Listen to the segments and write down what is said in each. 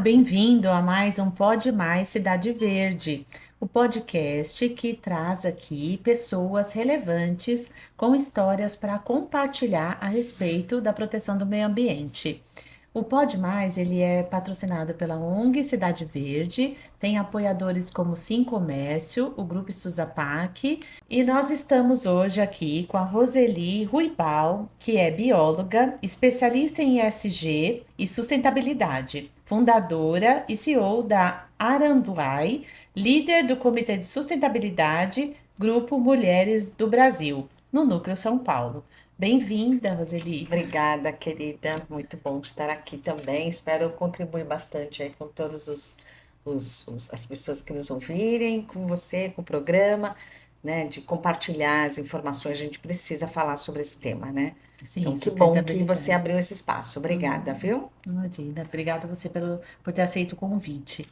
bem-vindo a mais um Pode Mais Cidade Verde, o podcast que traz aqui pessoas relevantes com histórias para compartilhar a respeito da proteção do meio ambiente. O Pode Mais, ele é patrocinado pela ONG Cidade Verde, tem apoiadores como Sim Comércio, o Grupo Suzapac, e nós estamos hoje aqui com a Roseli Ruibal, que é bióloga, especialista em ESG e sustentabilidade, fundadora e CEO da Aranduai, líder do Comitê de Sustentabilidade, Grupo Mulheres do Brasil, no Núcleo São Paulo. Bem-vinda, Roseli. Obrigada, querida. Muito bom estar aqui também. Espero contribuir bastante aí com todos as pessoas que nos ouvirem, com você, com o programa, né? De compartilhar as informações. A gente precisa falar sobre esse tema, né? Sim, Então, que bom que você sustentabilidade. abriu esse espaço. Obrigada, viu? Imagina, obrigada a você por ter aceito o convite.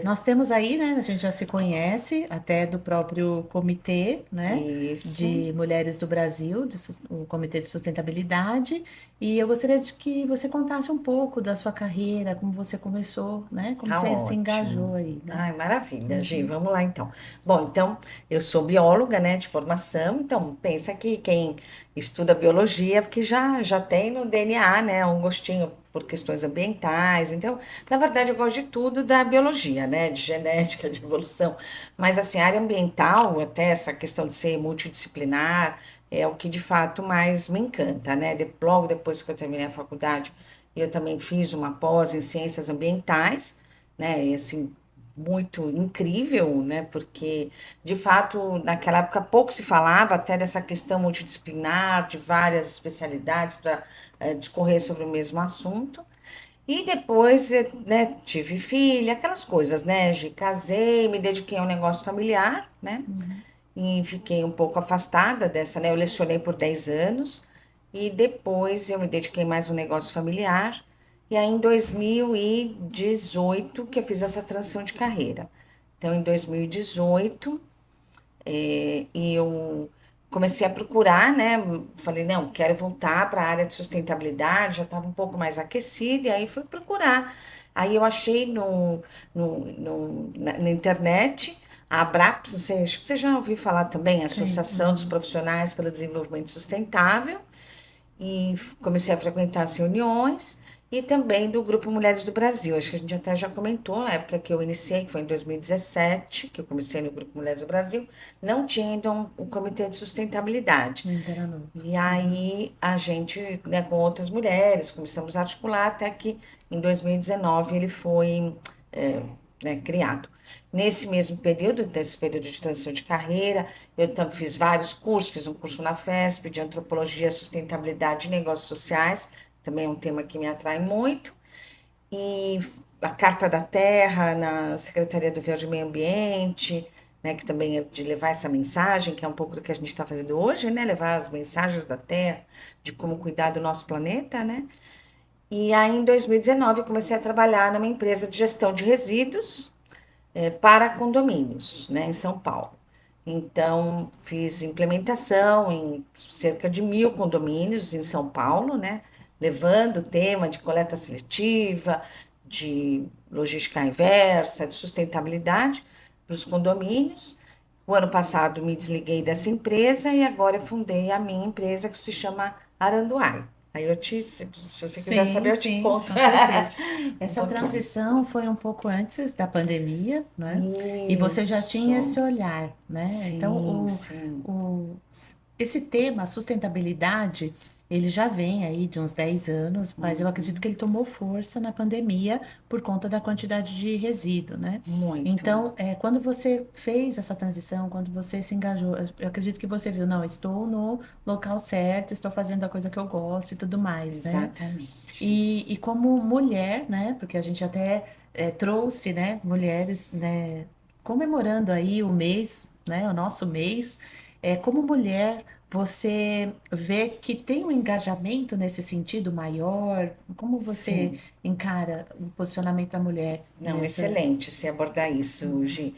Nós temos aí, né, a gente já se conhece, até do próprio comitê, né, Isso. de Mulheres do Brasil, o Comitê de Sustentabilidade, e eu gostaria de que você contasse um pouco da sua carreira, como você começou, né, como Tá você se ótimo. engajou aí, né? Ai, maravilha, Gi. Uhum. Vamos lá, então. Bom, então, eu sou bióloga, né, de formação. Então, pensa que quem estuda biologia, é porque já tem no DNA, né, um gostinho por questões ambientais. Então, na verdade, eu gosto de tudo da biologia, né, de genética, de evolução. Mas, assim, a área ambiental, até essa questão de ser multidisciplinar, é o que de fato mais me encanta, né? Logo depois que eu terminei a faculdade, eu também fiz uma pós em ciências ambientais, né? E assim, muito incrível, né? Porque, de fato, naquela época pouco se falava até dessa questão multidisciplinar, de várias especialidades para discorrer sobre o mesmo assunto. E depois, né, tive filha, aquelas coisas, né? Casei, me dediquei a um negócio familiar, né? Uhum. E fiquei um pouco afastada dessa, né? Eu lecionei por 10 anos e depois eu me dediquei mais ao negócio familiar. E aí, em 2018, que eu fiz essa transição de carreira. Então, em 2018, eu comecei a procurar, né? Falei, não, quero voltar para a área de sustentabilidade, já estava um pouco mais aquecida, e aí fui procurar. Aí eu achei na internet a Abraps, não sei, acho que você já ouviu falar também, Sim. Associação dos Uhum. Profissionais pelo Desenvolvimento Sustentável, e comecei a frequentar as reuniões e também do Grupo Mulheres do Brasil. Acho que a gente até já comentou, na época que eu iniciei, que foi em 2017, que eu comecei no Grupo Mulheres do Brasil, não tinha ainda um comitê de sustentabilidade. Ainda era novo. E Uhum. aí a gente, né, com outras mulheres, começamos a articular até que em 2019 ele foi, né, criado. Nesse mesmo período, nesse período de transição de carreira, eu fiz vários cursos, fiz um curso na FESP de Antropologia, Sustentabilidade e Negócios Sociais, também é um tema que me atrai muito, e a Carta da Terra na Secretaria do Verde e Meio Ambiente, né, que também é de levar essa mensagem, que é um pouco do que a gente está fazendo hoje, né, levar as mensagens da Terra, de como cuidar do nosso planeta, né. E aí, em 2019, eu comecei a trabalhar numa empresa de gestão de resíduos, para condomínios, né, em São Paulo. Então, fiz implementação em cerca de 1.000 condomínios em São Paulo, né, levando o tema de coleta seletiva, de logística inversa, de sustentabilidade para os condomínios. O ano passado me desliguei dessa empresa e agora eu fundei a minha empresa que se chama Aranduai. Aí se você quiser saber, Sim, eu te sim, conto com certeza. um Essa pouquinho. transição foi um pouco antes da pandemia, né? E você já tinha esse Isso. olhar, né? Então, Sim, sim. esse tema, sustentabilidade, ele já vem aí de uns 10 anos, mas eu acredito que ele tomou força na pandemia por conta da quantidade de resíduo, né? Muito. Então, quando você fez essa transição, quando você se engajou, eu acredito que você viu, não, estou no local certo, estou fazendo a coisa que eu gosto e tudo mais, né? Exatamente. E como mulher, né? Porque a gente até trouxe, né? Mulheres, né? Comemorando aí o mês, né? O nosso mês. Como mulher, você vê que tem um engajamento nesse sentido maior? Como você Sim. encara o posicionamento da mulher Não, nessa? excelente se abordar isso, Uhum. Gi.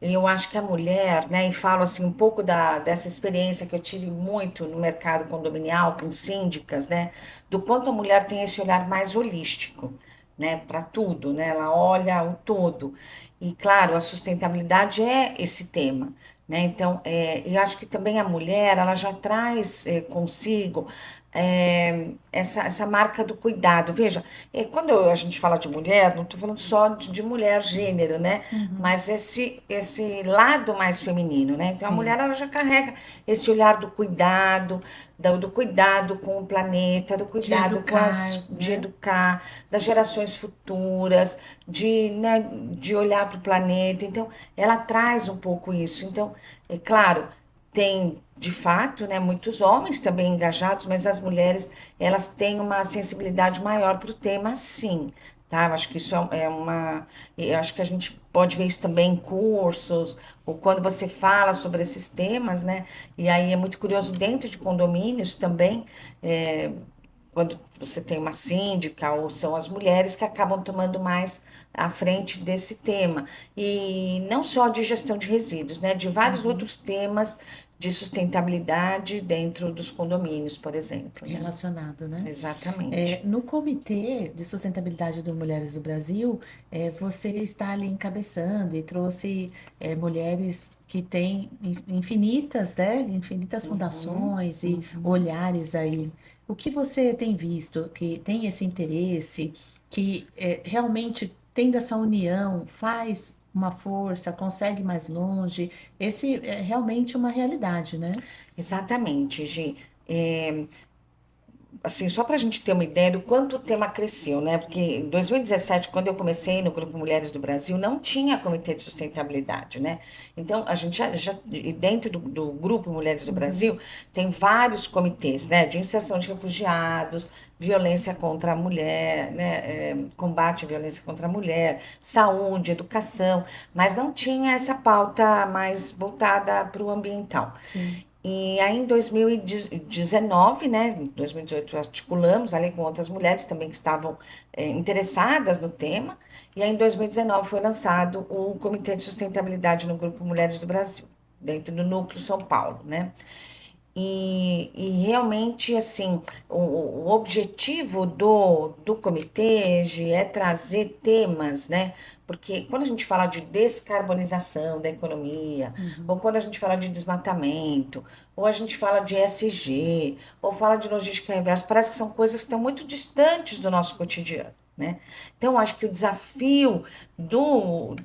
Eu acho que a mulher, né, e falo assim um pouco dessa experiência que eu tive muito no mercado condominial com síndicas, né, do quanto a mulher tem esse olhar mais holístico, né, para tudo, né? Ela olha o todo. E, claro, a sustentabilidade é esse tema, né? Então, eu acho que também a mulher, ela já traz consigo essa marca do cuidado. Veja, quando a gente fala de mulher, não estou falando só de mulher gênero, né? Uhum. Mas esse lado mais feminino, né? Então, a mulher, Sim, ela já carrega esse olhar do cuidado, do cuidado com o planeta, do de cuidado educar, de né? educar, das gerações futuras, né, de olhar para o planeta. Então, ela traz um pouco isso. Então, é claro, tem de fato, né, muitos homens também engajados, mas as mulheres, elas têm uma sensibilidade maior para o tema, sim. Tá? Eu acho que isso eu acho que a gente pode ver isso também em cursos, ou quando você fala sobre esses temas, né? E aí é muito curioso dentro de condomínios também, é, quando você tem uma síndica, ou são as mulheres que acabam tomando mais à frente desse tema. E não só de gestão de resíduos, né? De vários Uhum. outros temas de sustentabilidade dentro dos condomínios, por exemplo, né? Relacionado, né? Exatamente. No Comitê de Sustentabilidade do Mulheres do Brasil, você está ali encabeçando e trouxe mulheres que têm infinitas, né? Infinitas Uhum, fundações e uhum. olhares aí. O que você tem visto que tem esse interesse, que realmente tendo essa união faz uma força, consegue ir mais longe? Esse é realmente uma realidade, né? Exatamente, Gi. É, assim, só para a gente ter uma ideia do quanto o tema cresceu, né? Porque em 2017, quando eu comecei no Grupo Mulheres do Brasil, não tinha comitê de sustentabilidade, né? Então, a gente e dentro do Grupo Mulheres do Uhum. Brasil, tem vários comitês, né? De inserção de refugiados, violência contra a mulher, né? Combate à violência contra a mulher, saúde, educação, mas não tinha essa pauta mais voltada para o ambiental. Sim. E aí, em 2019, né, em 2018, articulamos ali com outras mulheres também que estavam interessadas no tema. E aí, em 2019, foi lançado o Comitê de Sustentabilidade no Grupo Mulheres do Brasil, dentro do Núcleo São Paulo, né? E realmente, assim, o objetivo do comitê Gi, é trazer temas, né? Porque quando a gente fala de descarbonização da economia, ou Uhum. quando a gente fala de desmatamento, ou a gente fala de ESG, ou fala de logística reversa, parece que são coisas que estão muito distantes do nosso cotidiano, né? Então, acho que o desafio do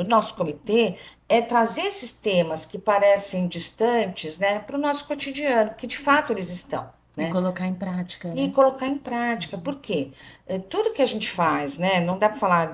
nosso comitê é trazer esses temas que parecem distantes, né, para o nosso cotidiano, que de fato eles estão, E né? colocar em prática, E né? colocar em prática. Por quê? Tudo que a gente faz, né? Não dá para falar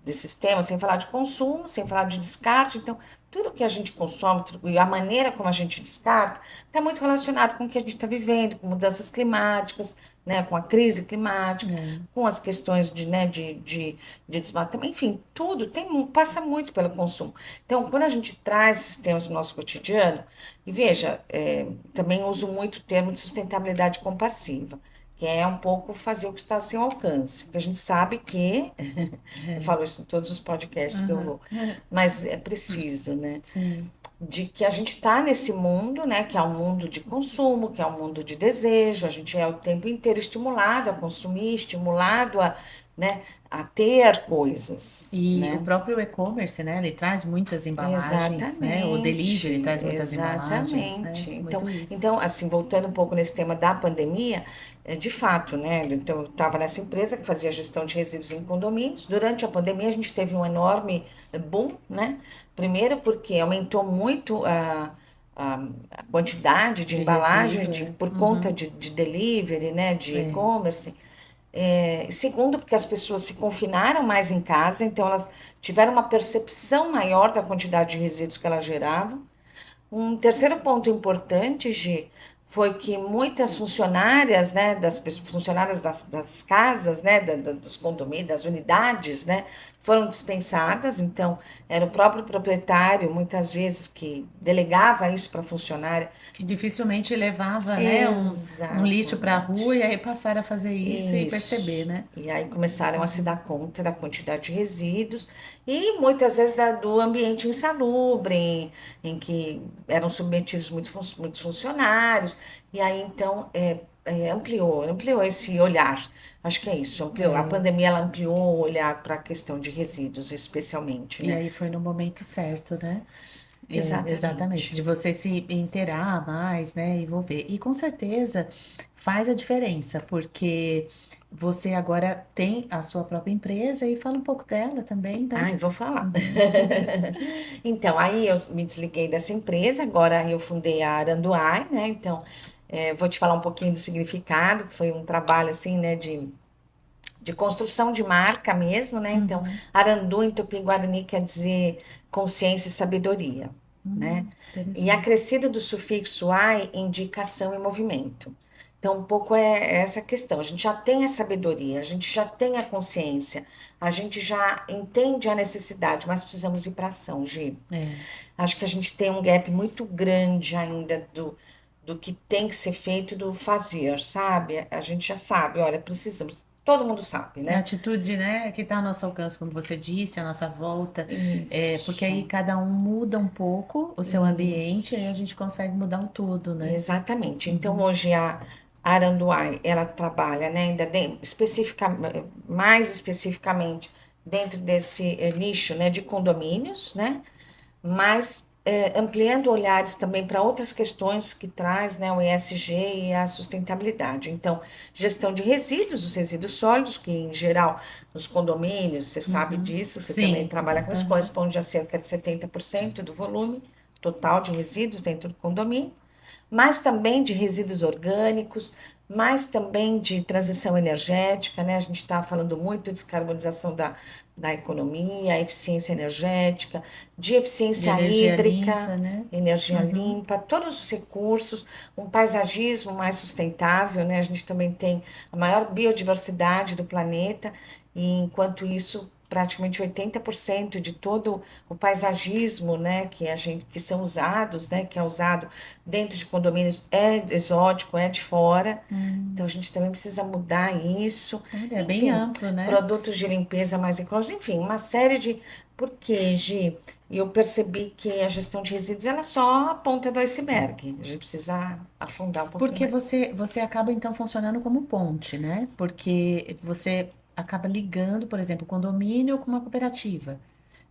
desses temas sem falar de consumo, sem falar de descarte. Então, tudo que a gente consome e a maneira como a gente descarta está muito relacionado com o que a gente está vivendo, com mudanças climáticas, né? Com a crise climática, É. com as questões né? De desmatamento. Enfim, tudo passa muito pelo consumo. Então, quando a gente traz esses temas para o nosso cotidiano, e veja, também uso muito o termo de sustentabilidade compassiva, que é um pouco fazer o que está ao seu alcance, porque a gente sabe que, eu É. falo isso em todos os podcasts que eu Aham. vou, mas é preciso, né? Sim. De que a gente está nesse mundo, né? Que é um mundo de consumo, que é um mundo de desejo, a gente é o tempo inteiro estimulado a consumir, estimulado né, a ter coisas, E o né? próprio e-commerce, né? Ele traz muitas embalagens, né? O delivery Exatamente, traz muitas embalagens, né? exatamente. Muito isso. Então, assim, voltando um pouco nesse tema da pandemia, de fato, né? Então, eu estava nessa empresa que fazia gestão de resíduos em condomínios. Durante a pandemia, a gente teve um enorme boom, né? Primeiro porque aumentou muito a quantidade de De embalagens resíduo, é. por conta Uhum. de delivery, né? De É. e-commerce. Segundo, porque as pessoas se confinaram mais em casa, então elas tiveram uma percepção maior da quantidade de resíduos que elas geravam. Um terceiro ponto importante, Gi, foi que muitas funcionárias, né, funcionárias das casas, né, dos condomínios, das unidades, né, foram dispensadas. Então, era o próprio proprietário, muitas vezes, que delegava isso para a funcionária. Que dificilmente levava, né? Um lixo para a rua Exatamente. e aí passaram a fazer isso e perceber, Isso. né? E aí começaram a se Uhum. dar conta da quantidade de resíduos e muitas vezes do ambiente insalubre, em que eram submetidos muitos funcionários. E aí, então, ampliou esse olhar. Acho que é isso, ampliou. A É, pandemia ela ampliou o olhar para a questão de resíduos, especialmente, e né? aí foi no momento certo, né? Exatamente, Exatamente. de você se inteirar mais, né, envolver. E com certeza faz a diferença, porque você agora tem a sua própria empresa e fala um pouco dela também, né? Ai, vou falar. Uhum. Então, aí eu me desliguei dessa empresa, agora eu fundei a Aranduai, né? Então, vou te falar um pouquinho do significado, que foi um trabalho assim, né, de construção de marca mesmo, né? Então, Uhum. Arandu em Tupi-Guarani quer dizer consciência e sabedoria, né? E Interessante. acrescido do sufixo ai indica ação e movimento. Então, um pouco é essa questão. A gente já tem a sabedoria, a gente já tem a consciência, a gente já entende a necessidade, mas precisamos ir para ação, Gi. É. Acho que a gente tem um gap muito grande ainda do que tem que ser feito, do fazer, sabe? A gente já sabe, olha, precisamos, todo mundo sabe, É a né? atitude, né, que está ao nosso alcance, como você disse, a nossa volta, porque aí Isso, cada um muda um pouco o seu ambiente, aí a isso, gente consegue mudar o todo, né? exatamente. Então, Uhum. hoje a Aranduai, ela trabalha, né, mais especificamente dentro desse nicho, né, de condomínios, né? Mas ampliando olhares também para outras questões que traz, né, o ESG e a sustentabilidade. Então, gestão de resíduos, os resíduos sólidos, que em geral nos condomínios, você sabe Uhum. disso, você também Sim. trabalha com isso, Aham. corresponde a cerca de 70% do volume total de resíduos dentro do condomínio, mas também de resíduos orgânicos, mas também de transição energética, né? A gente está falando muito de descarbonização da economia, eficiência energética, de De eficiência energia hídrica, limpa, né? energia Uhum. limpa, todos os recursos, um paisagismo mais sustentável, né? A gente também tem a maior biodiversidade do planeta, e enquanto isso praticamente 80% de todo o paisagismo, né, que são usados, né, que é usado dentro de condomínios é exótico, é de fora. Então a Hum. gente também precisa mudar isso. Olha, é bem Enfim, amplo, né? produtos de limpeza mais ecológicos, enfim, uma série de porque, Gi, eu percebi que a gestão de resíduos ela é só a ponta do iceberg. A gente precisa afundar um pouquinho Porque mais. você acaba então funcionando como ponte, né? Porque você acaba ligando, por exemplo, o condomínio com uma cooperativa.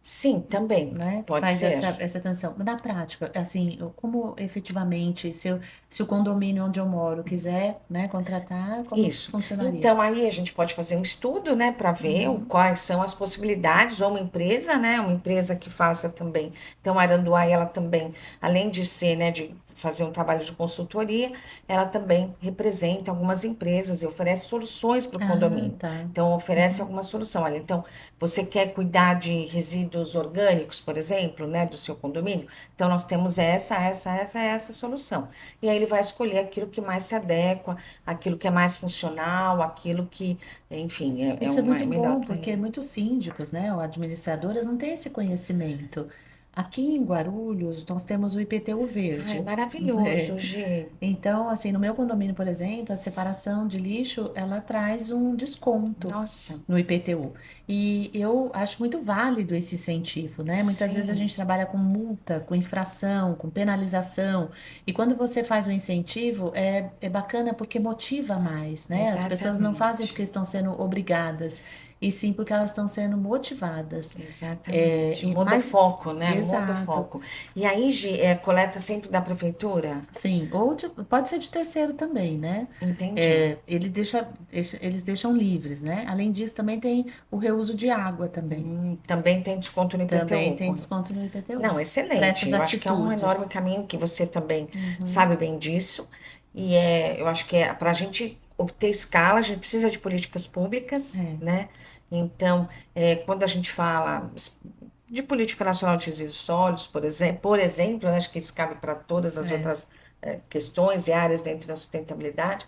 Sim, também Né? pode Faz ser. essa tensão. Na prática, assim, como efetivamente, se o condomínio onde eu moro quiser, né, contratar, como Isso. funcionaria? Então, aí a gente pode fazer um estudo, né, para ver Uhum. quais são as possibilidades, ou uma empresa, né, uma empresa que faça também. Então, a Aranduai, ela também, além de ser, né, de fazer um trabalho de consultoria, ela também representa algumas empresas e oferece soluções para o Ah, condomínio. tá. Então, oferece Uhum. alguma solução. Olha, então, você quer cuidar de resíduos orgânicos, por exemplo, né, do seu condomínio? Então, nós temos essa solução. E aí ele vai escolher aquilo que mais se adequa, aquilo que é mais funcional, aquilo que, enfim, é Isso é uma, muito é melhor bom, para porque ele. muitos síndicos, né, ou administradoras não têm esse conhecimento. Aqui em Guarulhos, nós temos o IPTU Ai, verde. maravilhoso, Gi. Então, assim, no meu condomínio, por exemplo, a separação de lixo, ela traz um desconto Nossa, no IPTU. E eu acho muito válido esse incentivo, né? Muitas vezes a sim, gente trabalha com multa, com infração, com penalização. E quando você faz o incentivo, é bacana porque motiva mais, né? As pessoas não fazem porque exatamente. estão sendo obrigadas, e sim porque elas estão sendo motivadas. Exatamente. Muda o Mas, foco, né? Muda o exato. foco. E aí, Gi, coleta sempre da prefeitura? Sim, pode ser de terceiro também, né? Entendi. Eles deixam livres, né? Além disso, também tem o reuso de água também. Também tem desconto no Também IPTU. tem desconto no IPTU. Não, Para excelente. essas Eu acho que é um enorme atitudes. caminho que você também Uhum, sabe bem disso. E eu acho que para a gente obter escala, a gente precisa de políticas públicas, é, né? Então, quando a gente fala de política nacional de resíduos sólidos, por exemplo, eu acho que isso cabe para todas as é. outras questões e áreas dentro da sustentabilidade.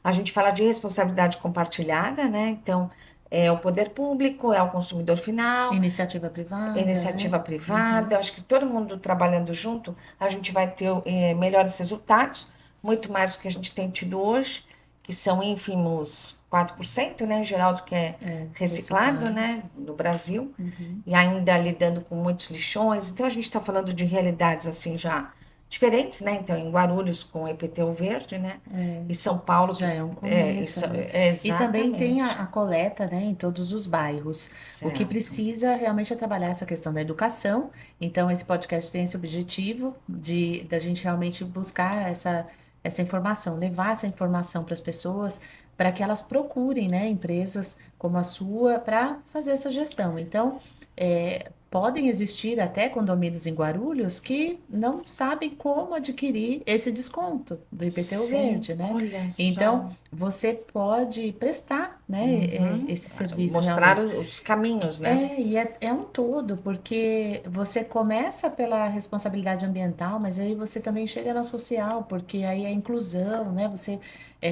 A gente fala de responsabilidade compartilhada, né? Então, é o poder público, é o consumidor final, Iniciativa privada, né? iniciativa Uhum, privada, acho que todo mundo trabalhando junto, a gente vai ter melhores resultados, muito mais do que a gente tem tido hoje, que são ínfimos 4%, né, em geral, do que é reciclado, reciclado. né, no Brasil, Uhum, e ainda lidando com muitos lixões. Então, a gente está falando de realidades, assim, já, diferentes, né? Então, em Guarulhos com EPTU verde, né? É, E São Paulo já que é um começo, né? E também tem a exatamente coleta, né, em todos os bairros. O que certo. precisa realmente é trabalhar essa questão da educação. Então, esse podcast tem esse objetivo de da gente realmente buscar essa informação, levar essa informação para as pessoas, para que elas procurem, né, empresas como a sua para fazer essa gestão. Então, podem existir até condomínios em Guarulhos que não sabem como adquirir esse desconto do IPTU Sim, verde, né? olha Então, só. você pode prestar, né, Uhum. esse serviço Mostrar realmente. os caminhos, né? E é um todo, porque você começa pela responsabilidade ambiental, mas aí você também chega na social, porque aí a inclusão, né? Você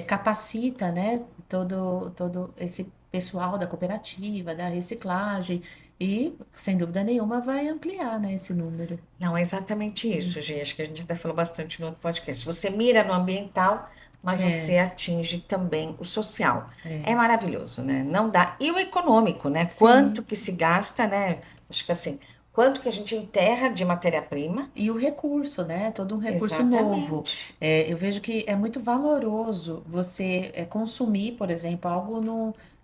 capacita, né, todo esse pessoal da cooperativa, da reciclagem, e, sem dúvida nenhuma, vai ampliar, né, esse número. Não, é exatamente isso, Gi. Acho que a gente até falou bastante no outro podcast. Você mira no ambiental, mas É, você atinge também o social. É é, maravilhoso, né? Não dá. E o econômico, né? Quanto sim. que se gasta, né? Acho que assim, quanto que a gente enterra de matéria-prima? E o recurso, né? Todo um recurso novo. Exatamente. Eu vejo que é muito valoroso você consumir, por exemplo, algo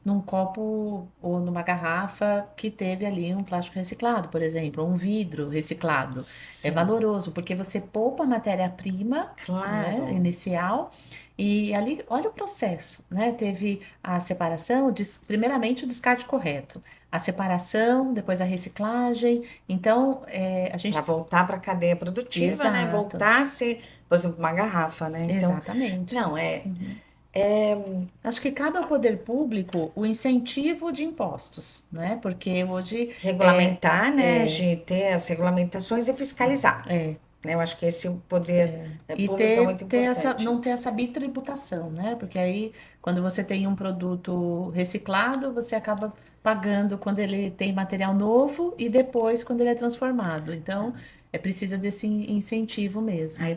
num copo ou numa garrafa que teve ali um plástico reciclado, por exemplo, ou um vidro reciclado. É Sim, valoroso porque você poupa a matéria-prima, né, claro. inicial. E ali, olha o processo, né? Teve a separação, primeiramente o descarte correto, a separação, depois a reciclagem. Então, a Para gente. voltar para a cadeia produtiva, né? Exato, Voltar a ser, por exemplo, uma garrafa, né? Então, exatamente. não, é. Uhum. Acho que cabe ao poder público o incentivo de impostos, né? Porque hoje Regulamentar, né, de ter as regulamentações e fiscalizar, é, né? Eu acho que esse poder e público é muito ter essa, importante. não ter essa bitributação, né? Porque aí, quando você tem um produto reciclado, você acaba pagando quando ele tem material novo e depois quando ele é transformado. Então, precisa desse incentivo mesmo. Aí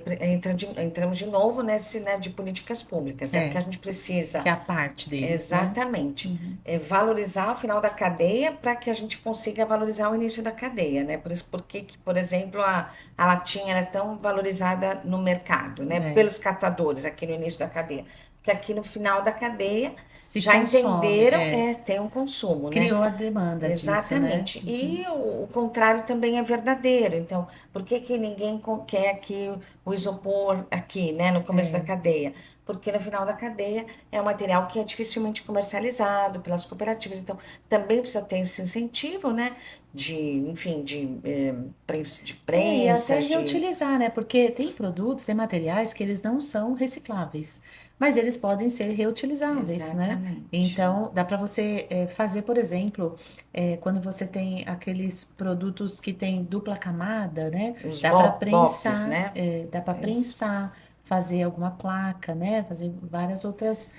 entramos de novo nesse, né, de políticas públicas, é porque É, a gente que precisa é a parte deles, né? exatamente Uhum. valorizar o final da cadeia para que a gente consiga valorizar o início da cadeia, né? Por isso, porque que, por exemplo, a latinha ela é tão valorizada no mercado, né? É, Pelos catadores aqui no início da cadeia. Porque aqui no final da cadeia se já consome, entenderam, tem um consumo, né? criou a demanda disso, né? Exatamente. E o contrário também é verdadeiro. Então, por que que ninguém quer aqui o isopor aqui, né, no começo da É, cadeia? Porque no final da cadeia é um material que é dificilmente comercializado pelas cooperativas. Então, também precisa ter esse incentivo, né, de, enfim, de e até prensas, de... reutilizar, né? Porque tem produtos, tem materiais que eles não são recicláveis, mas eles podem ser reutilizáveis, né? Exatamente. Então, dá para você fazer, por exemplo, quando você tem aqueles produtos que tem dupla camada, né? Os Dá para BOPs, prensar, né? Isso. fazer alguma placa, né? Fazer várias outras.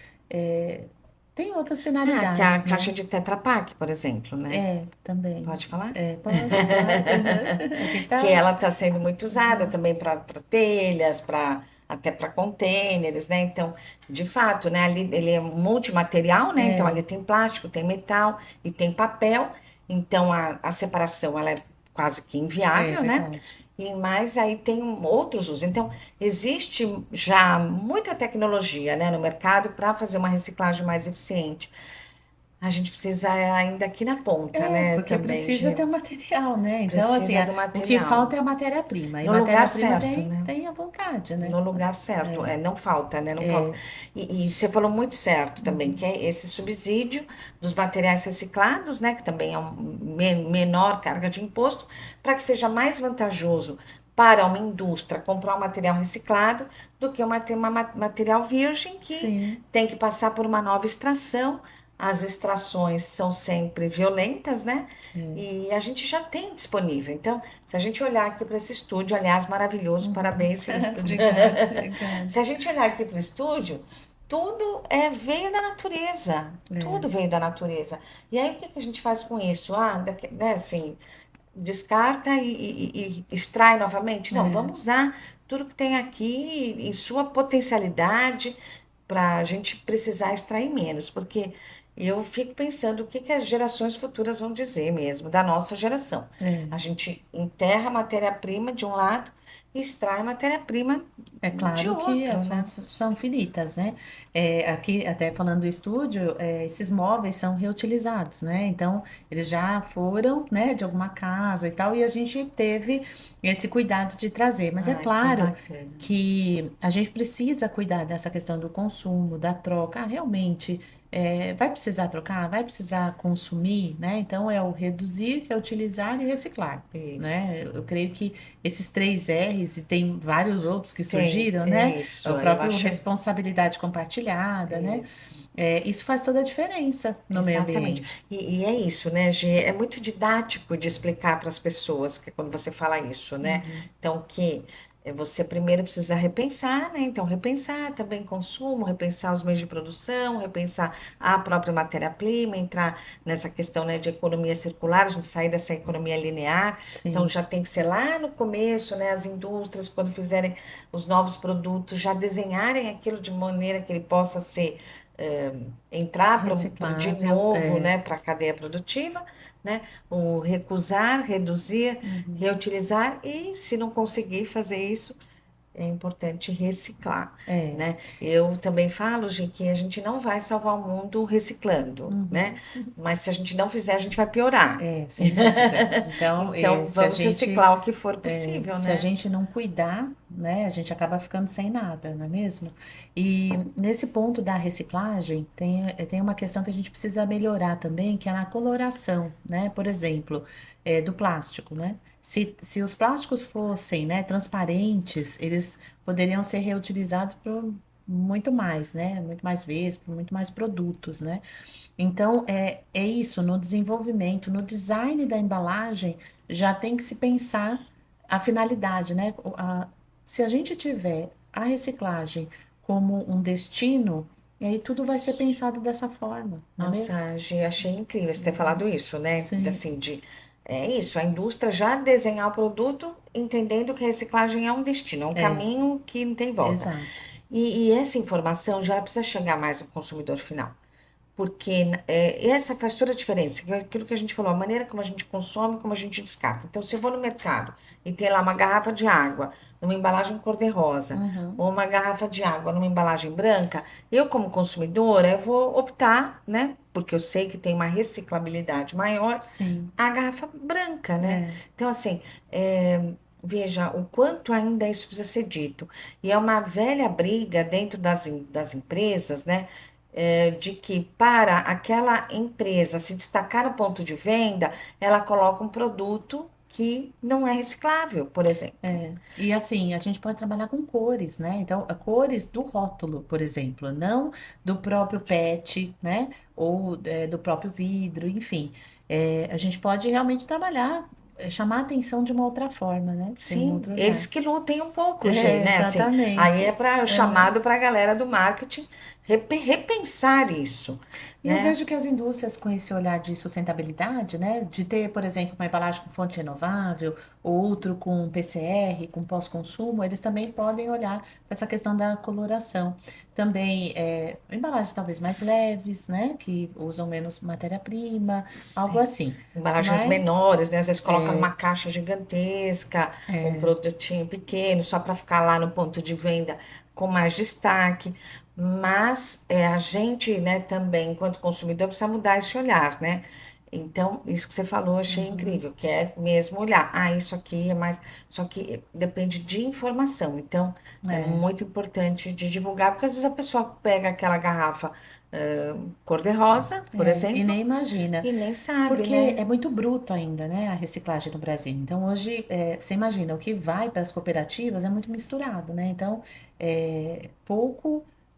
Tem outras Ah, que a finalidades, caixa né? de Tetra Pak, por exemplo, né? Também. Pode falar? Pode, claro. Uhum. Aqui Que tá. ela está sendo muito usada Uhum. também para telhas, para até para containers, né? Então, de fato, né? Ali ele é multimaterial, né? Então ali É, tem plástico, tem metal e tem papel. Então a separação ela é quase que é inviável, né? verdade. E mais aí tem outros usos. Então existe já muita tecnologia, né, no mercado para fazer uma reciclagem mais eficiente. A gente precisa ainda aqui na ponta, né? Porque Também, precisa Gê. ter o material, né? Então, assim, Precisa do o que material. falta é a matéria-prima. E No lugar matéria-prima certo, né? tem à vontade, né? No lugar certo, não falta, né? Não falta. É, E você falou muito certo também, que uhum, é esse subsídio dos materiais reciclados, né? Que também é menor carga de imposto, para que seja mais vantajoso para uma indústria comprar um material reciclado do que material virgem que sim, tem que passar por uma nova extração. As extrações são sempre violentas, né? é, E a gente já tem disponível. Então, se a gente olhar aqui para esse estúdio, aliás, maravilhoso, uhum. parabéns pelo estúdio. Obrigada, obrigada. Se a gente olhar aqui para o estúdio, tudo veio da natureza. É, Tudo veio da natureza. E aí, o que que a gente faz com isso? Né, assim, descarta e extrai novamente? Não, é, vamos usar tudo que tem aqui em sua potencialidade para a gente precisar extrair menos, porque E eu fico pensando o que que as gerações futuras vão dizer mesmo, da nossa geração. É. A gente enterra a matéria-prima de um lado e extrai a matéria-prima É de claro que outro, as né? fontes são finitas, né? Aqui, até falando do estúdio, esses móveis são reutilizados, né? Então, eles já foram, né, de alguma casa e tal, e a gente teve esse cuidado de trazer. Mas é Ai, que claro bacana. que a gente precisa cuidar dessa questão do consumo, da troca. Ah, realmente, vai precisar trocar? Vai precisar consumir, né? Então, é o reduzir, reutilizar e reciclar. Né? Isso. Eu creio que esses três R's, e tem vários outros que Tem, surgiram, é né? isso. O Eu próprio acho responsabilidade compartilhada, né? isso. Isso faz toda a diferença no meio Exatamente. ambiente. E é isso, né, Gê? É muito didático de explicar para as pessoas que quando você fala isso, né? Uhum. Então, que você primeiro precisa repensar, né? Então, repensar também consumo, repensar os meios de produção, repensar a própria matéria-prima, entrar nessa questão, né, de economia circular, a gente sair dessa economia linear. Então, Sim, já tem que ser lá no começo, né? As indústrias, quando fizerem os novos produtos, já desenharem aquilo de maneira que ele possa ser entrar de reciclável, novo, né, para a cadeia produtiva, né, o recusar, reduzir, uhum, reutilizar e, se não conseguir fazer isso, é importante reciclar, é, né? Eu também falo, Gi, que a gente não vai salvar o mundo reciclando, né? uhum, Mas se a gente não fizer, a gente vai piorar. sem dúvida. Então, Então, se a vamos gente reciclar o que for possível, se a né? gente não cuidar, né, a gente acaba ficando sem nada, não é mesmo? E nesse ponto da reciclagem, tem uma questão que a gente precisa melhorar também, que é na coloração, né? Por exemplo, do plástico, né? Se os plásticos fossem, né, transparentes, eles poderiam ser reutilizados por muito mais, né? Muito mais vezes, por muito mais produtos, né? Então, é isso, no desenvolvimento, no design da embalagem, já tem que se pensar a finalidade, né? Se a gente tiver a reciclagem como um destino, e aí tudo vai ser pensado dessa forma, não é mesmo? Nossa, Gi, achei incrível você ter Uhum. falado isso, né? Sim, Assim, é isso, a indústria já desenhar o produto entendendo que a reciclagem é um destino, é um é, caminho que não tem volta. exato. E essa informação já precisa chegar mais ao consumidor final. Porque essa faz toda a diferença, que é aquilo que a gente falou, a maneira como a gente consome, como a gente descarta. Então, se eu vou no mercado e tem lá uma garrafa de água numa embalagem cor-de-rosa, Uhum. ou uma garrafa de água numa embalagem branca, eu, como consumidora, eu vou optar, né? Porque eu sei que tem uma reciclabilidade maior, Sim, a garrafa branca, né? é, Então, assim, veja o quanto ainda isso precisa ser dito. E é uma velha briga dentro das empresas, né? De que para aquela empresa se destacar no ponto de venda, ela coloca um produto que não é reciclável, por exemplo. E assim, a gente pode trabalhar com cores, né? Então, cores do rótulo, por exemplo, não do próprio PET, né? Ou do próprio vidro, enfim. A gente pode realmente trabalhar, chamar a atenção de uma outra forma, né? Tem um Sim, outro eles olhar. que lutem um pouco, G, né? Assim, aí é Exatamente. para Aham. chamado para a galera do marketing repensar isso, E eu né? vejo que as indústrias com esse olhar de sustentabilidade, né, de ter, por exemplo, uma embalagem com fonte renovável, outro com PCR, com pós-consumo, eles também podem olhar para essa questão da coloração. Também embalagens talvez mais leves, né, que usam menos matéria-prima, algo Sim. assim. Embalagens Mas, menores, né? Às vezes coloca numa é, caixa gigantesca, um produtinho pequeno, só para ficar lá no ponto de venda com mais destaque. Mas a gente, né, também, enquanto consumidor, precisa mudar esse olhar, né? Então, isso que você falou, eu achei uhum, incrível, que é mesmo olhar. Ah, isso aqui é mais. Só que depende de informação. Então, é é, muito importante de divulgar, porque às vezes a pessoa pega aquela garrafa cor-de-rosa, por e exemplo, nem imagina. e nem sabe, Porque né? é muito bruto ainda, né, a reciclagem no Brasil. Então, hoje, você imagina, o que vai para as cooperativas é muito misturado, né? Então,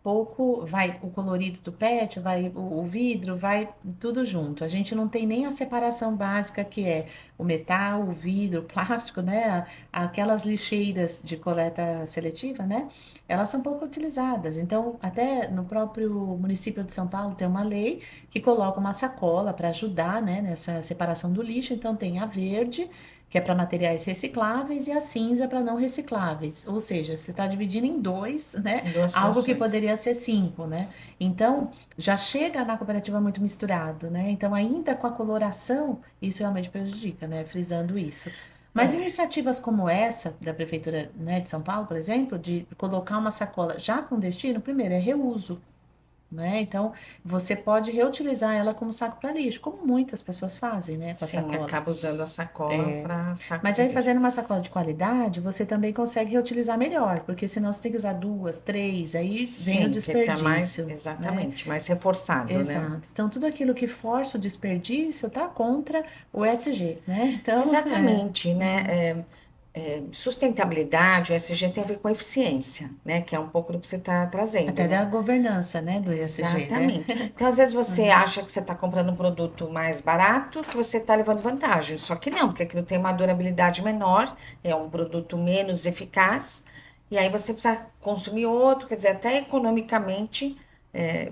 pouco vai o colorido do PET, vai o vidro, vai tudo junto. A gente não tem nem a separação básica que é o metal, o vidro, o plástico, né? Aquelas lixeiras de coleta seletiva, né? Elas são pouco utilizadas. Então, até no próprio município de São Paulo tem uma lei que coloca uma sacola para ajudar, né, nessa separação do lixo. Então tem a verde que é para materiais recicláveis, e a cinza para não recicláveis. Ou seja, você está dividindo em dois, né? Em duas Algo que situações. poderia ser cinco, né? Então, já chega na cooperativa muito misturado, né? Então, ainda com a coloração, isso realmente prejudica, né? Frisando isso. Mas É, iniciativas como essa, da Prefeitura, né, de São Paulo, por exemplo, de colocar uma sacola já com destino, primeiro é reuso, né? Então, você pode reutilizar ela como saco para lixo, como muitas pessoas fazem, né, com a sim, sacola. acaba usando a sacola para saco Mas de aí, lixo. fazendo uma sacola de qualidade, você também consegue reutilizar melhor, porque senão você tem que usar duas, três, aí vem o Sim, que está mais, desperdício, né? exatamente, mais reforçado, né? Exato. Então, tudo aquilo que força o desperdício tá contra o ESG, né? Então, Exatamente, né? uhum. Sustentabilidade, o ESG tem a ver com eficiência, né? Que é um pouco do que você está trazendo, Até né? da governança, né, do ESG, né? Exatamente. Então, às vezes você acha que você está comprando um produto mais barato, que você está levando vantagem. Só que não, porque aquilo tem uma durabilidade menor, é um produto menos eficaz, e aí você precisa consumir outro, quer dizer, até economicamente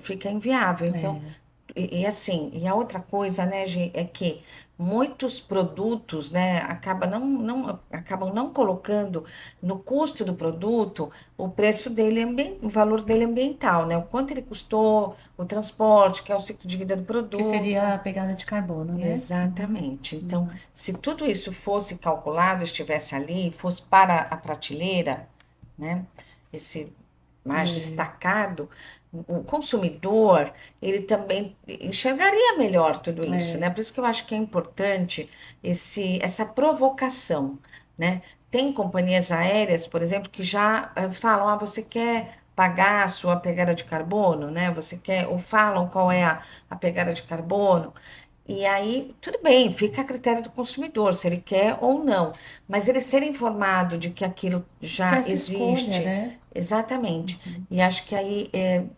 fica inviável. Então, É, e assim, e a outra coisa, né, Gi, é que muitos produtos, né, acabam não colocando no custo do produto o preço dele, o valor dele ambiental, né, o quanto ele custou, o transporte, que é o ciclo de vida do que seria produto. a pegada de carbono, né? Uhum, Exatamente. Então, uhum. se tudo isso fosse calculado, estivesse ali, fosse para a prateleira, né, esse mais É, destacado, o consumidor, ele também enxergaria melhor tudo isso, né? é, Por isso que eu acho que é importante essa provocação, né? Tem companhias aéreas, por exemplo, que já falam, você quer pagar a sua pegada de carbono, né? Você quer, ou falam qual é a pegada de carbono. E aí, tudo bem, fica a critério do consumidor, se ele quer ou não. Mas ele ser informado de que aquilo que já essa escolha, existe, né? exatamente. E acho que aí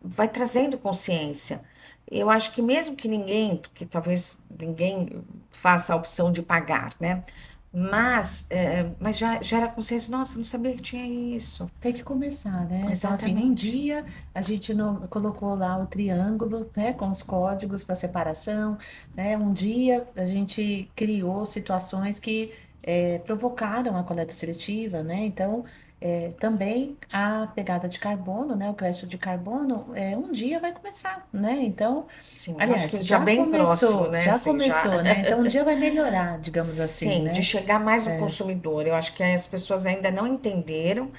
vai trazendo consciência. Eu acho que mesmo que ninguém, porque talvez ninguém faça a opção de pagar, né? Mas já gera consciência, nossa, não sabia que tinha isso. Tem que começar, né? Então, assim, um Exatamente. dia a gente não colocou lá o triângulo, né, com os códigos para separação, né? Um dia a gente criou situações que provocaram a coleta seletiva, né? Então, também a pegada de carbono, né, o crédito de carbono, um dia vai começar, né? Então, Sim, eu acho aliás, que já bem próximo, né? já Assim, já. começou, né? Então, um dia vai melhorar, digamos assim, Sim, de né? chegar mais no consumidor. Eu acho que as pessoas ainda não entenderam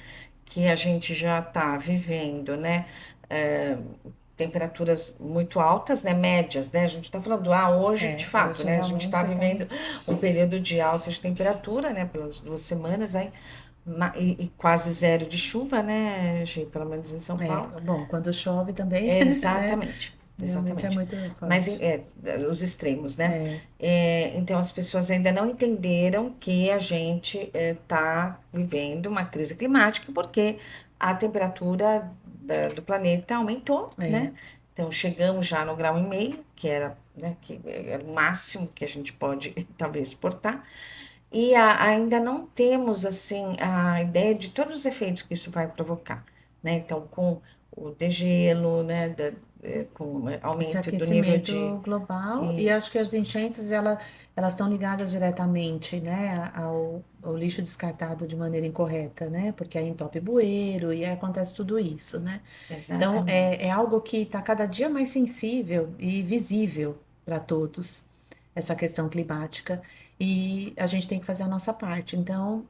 que a gente já está vivendo, né? eh, Temperaturas muito altas, né? Médias, né? A gente está falando, hoje, de fato, Hoje né? A gente está realmente está. vivendo um período de alta de temperatura, né? Pelas 2 semanas aí, e quase zero de chuva, né, Gi? Pelo menos em São Paulo. Bom, quando chove também, né? Exatamente, Realmente é exatamente. muito Mas forte. os extremos, né? É, Então as pessoas ainda não entenderam que a gente está vivendo uma crise climática porque a temperatura do planeta aumentou, é. né? Então chegamos já no grau e meio, que era, né, que era o máximo que a gente pode talvez suportar. E ainda não temos assim a ideia de todos os efeitos que isso vai provocar, né? Então, com o degelo, né, com Esse aumento do nível de aquecimento global, e acho que as isso, enchentes, elas estão ligadas diretamente, né, ao lixo descartado de maneira incorreta, né? Porque aí entope bueiro e aí acontece tudo isso, né? Então, é exatamente. algo que está cada dia mais sensível e visível para todos, essa questão climática, e a gente tem que fazer a nossa parte. Então,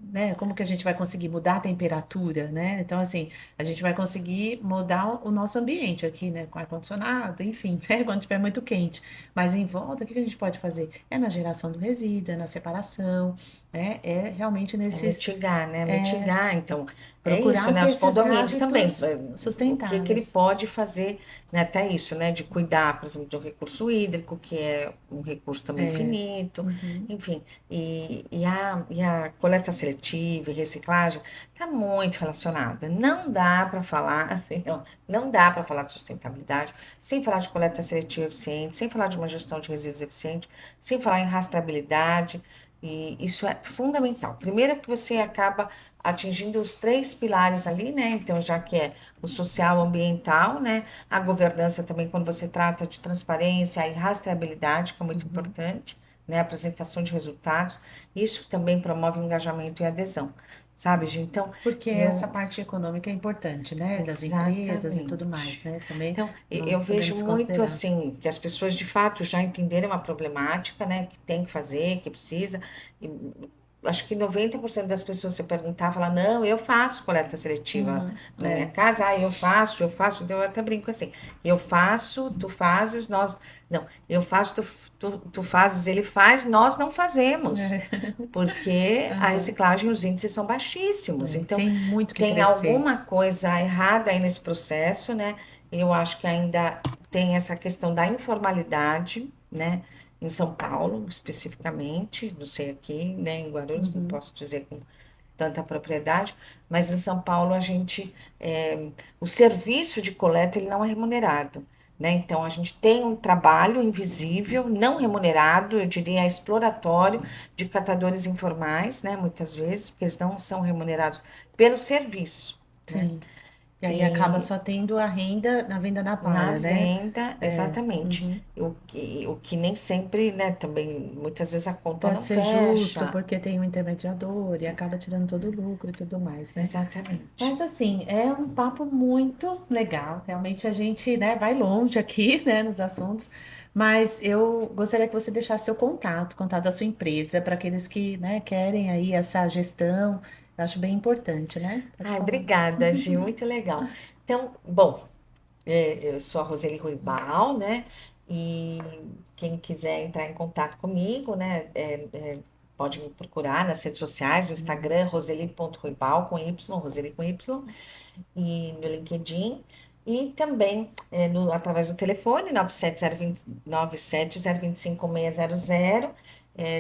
né, como que a gente vai conseguir mudar a temperatura, né? Então, assim, a gente vai conseguir mudar o nosso ambiente aqui, né, com ar-condicionado, enfim, né, quando estiver muito quente. Mas em volta, o que que a gente pode fazer? É na geração do resíduo, é na separação, né? É realmente É nesses, mitigar, né? é, Mitigar, então, é isso, procurar né? ter Os esses condomínios também. hábitos O que que ele sustentáveis. pode fazer, né? Até isso, né? De cuidar, por exemplo, do recurso hídrico, que é um recurso também É, finito, uhum. enfim. E a coleta seletiva e reciclagem está muito relacionada. Não dá para falar, assim, não dá para falar de sustentabilidade sem falar de coleta seletiva eficiente, sem falar de uma gestão de resíduos eficiente, sem falar em rastreabilidade. E isso é fundamental. Primeiro que você acaba atingindo os três pilares ali, né? Então, já que é o social, ambiental, né? A governança também, quando você trata de transparência e rastreabilidade, que é muito importante, né? Apresentação de resultados. Isso também promove engajamento e adesão, sabe, Gi? Então, Porque essa eu parte econômica é importante, né? Das empresas e tudo mais, exatamente. né? Também Então, não eu vejo podemos muito considerar. assim que as pessoas de fato já entenderam a problemática, né? Que tem que fazer, que precisa. E acho que 90% das pessoas se perguntar, falar, não, eu faço coleta seletiva Uhum, na minha é, casa, eu faço, então eu até brinco assim, eu faço, tu fazes, nós. Não, eu faço, tu fazes, ele faz, nós não fazemos. é, Porque a aham, reciclagem, os índices são baixíssimos. é. Então, Tem muito que tem crescer. alguma coisa errada aí nesse processo, né? Eu acho que ainda tem essa questão da informalidade, né? Em São Paulo, especificamente, não sei aqui, né? Em Guarulhos, não Uhum. posso dizer com tanta propriedade, mas em São Paulo o serviço de coleta ele não é remunerado, né? Então a gente tem um trabalho invisível, não remunerado, eu diria exploratório, de catadores informais, né? Muitas vezes, porque eles não são remunerados pelo serviço, né? Sim. E aí acaba E só tendo a renda na venda da na palha, né? venda, É, exatamente. uhum. O que nem sempre, né? Também muitas vezes a conta não Pode ser justo, fecha. porque tem um intermediador e acaba tirando todo o lucro e tudo mais, né? Exatamente. Mas assim, é um papo muito legal. Realmente a gente, né, vai longe aqui, né, nos assuntos. Mas eu gostaria que você deixasse seu contato, contato da sua empresa, para aqueles que, né, querem aí essa gestão. Eu acho bem importante, né? Pode Ai, falar. obrigada, Gi, muito legal. Então, bom, eu sou a Roseli Ruibal, né? E quem quiser entrar em contato comigo, né? Pode me procurar nas redes sociais, no Instagram, roseli.ruibal com Y, Roseli com Y, e no LinkedIn. E também através do telefone 97025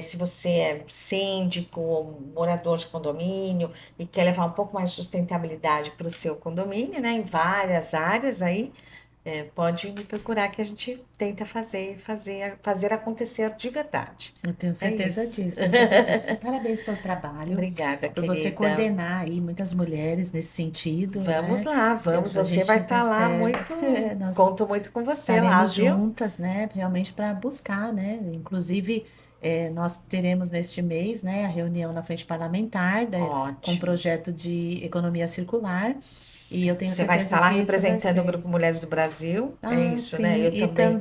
se você é síndico ou morador de condomínio e quer levar um pouco mais de sustentabilidade para o seu condomínio, né, em várias áreas aí, pode me procurar que a gente tenta fazer acontecer de verdade. Eu tenho É certeza isso. disso, tenho certeza disso. E parabéns pelo trabalho, Obrigada, por você querida. coordenar aí muitas mulheres nesse sentido, Vamos né? lá, vamos. A Você vai gente estar lá percebe, muito. nós Conto muito com você lá, estaremos viu? juntas, né? Realmente para buscar, né? Inclusive, nós teremos neste mês, né, a reunião na frente parlamentar, com o Ótimo. projeto de economia circular, e eu tenho Você vai certeza estar lá que isso vai representando o ser. Grupo Mulheres do Brasil. É Ah, isso, né? sim, Eu também.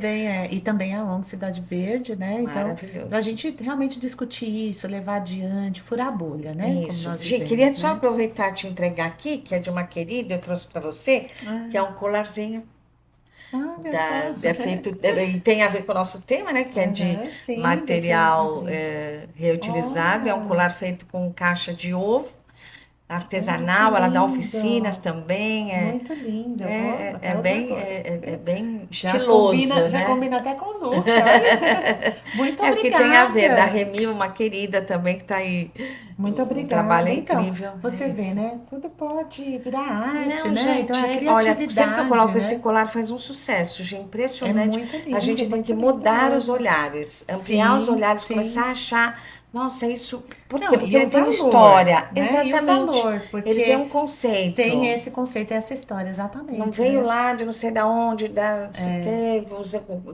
e também a ONG Cidade Verde, né? Então, para a Maravilhoso. gente realmente discutir isso, levar adiante, furar a bolha, né? Como Isso. nós Gi, queria dizemos, só né? aproveitar e te entregar aqui, que é de uma querida, eu trouxe para você, que é Ah, um colarzinho olha só. é feito, e tem a ver com o nosso tema, né? Que é de Aham, sim, deixa eu material abrir. reutilizado. É um Olha, colar feito com caixa de ovo, olha que artesanal. Ela dá oficinas lindo. também. Muito lindo. Eu vou É até usar bem, agora. estiloso, Já né? combina até com o look, olha. Muito É o que tem a ver. Da obrigada. Remi, uma querida também que está aí, Muito um trabalho obrigada. Então, incrível. É você vê, isso. né? Tudo pode virar arte, Não, né? Então, é gente, a olha, sempre que eu criatividade, coloco esse né? colar faz um sucesso, gente, É impressionante. A gente tem que muito lindo mudar os mesmo. olhares, ampliar os Sim, olhares, começar sim. a achar, nossa, isso. Por quê? Não, Porque e ele o tem valor, história, né? E o exatamente. valor, Ele tem um porque tem conceito. esse conceito, essa história, Não exatamente, veio né? lá de não sei da onde, da não sei o quê,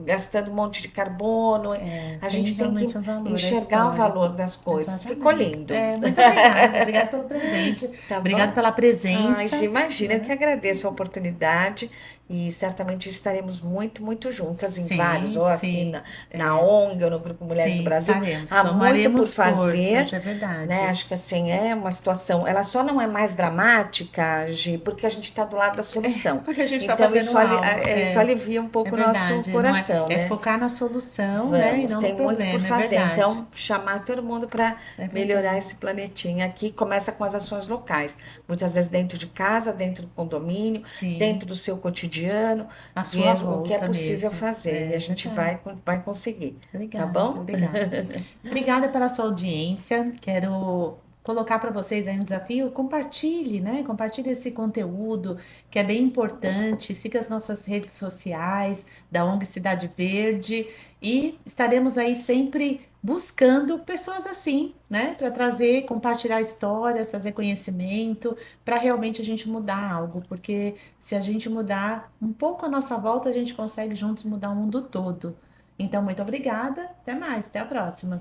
gastando um monte de carbono. A Tem gente tem que realmente um valor, a enxergar o história. valor das coisas. Ficou Exatamente. lindo, Muito obrigada. Obrigada pelo presente. tá Obrigada bom? pela Ai, Gi, presença, imagina, eu que né? agradeço a oportunidade e certamente estaremos muito, muito juntas em vários, Sim, ou aqui sim. na É, ONG, ou no Grupo Mulheres do sim, Brasil. estaremos. Há muito por Somaremos forças, fazer, é né? verdade. Acho que assim é uma situação, ela só não é mais dramática, Gi, porque a gente está do lado da solução. Porque a gente está Então, fazendo algo. isso alivia um É pouco o nosso verdade. Não é, coração, é né? focar na solução, né? E Vamos, não no tem muito por problema, é fazer. verdade. Então, chamar todo mundo para É melhorar verdade. esse planetinha aqui. Começa com as ações locais. Muitas vezes dentro de casa, dentro do condomínio, dentro Sim, do seu cotidiano, a sua ver o que é volta possível mesmo. fazer. E a É gente verdade. vai conseguir. Tá Obrigada, bom? obrigada. Obrigada pela sua audiência. Quero colocar para vocês aí um desafio. Compartilhe, né? Compartilhe esse conteúdo que é bem importante. Siga as nossas redes sociais da ONG Cidade Verde e estaremos aí sempre buscando pessoas assim, né? Para trazer, compartilhar histórias, trazer conhecimento, para realmente a gente mudar algo. Porque se a gente mudar um pouco a nossa volta, a gente consegue juntos mudar o mundo todo. Então, muito obrigada. Até mais. Até a próxima.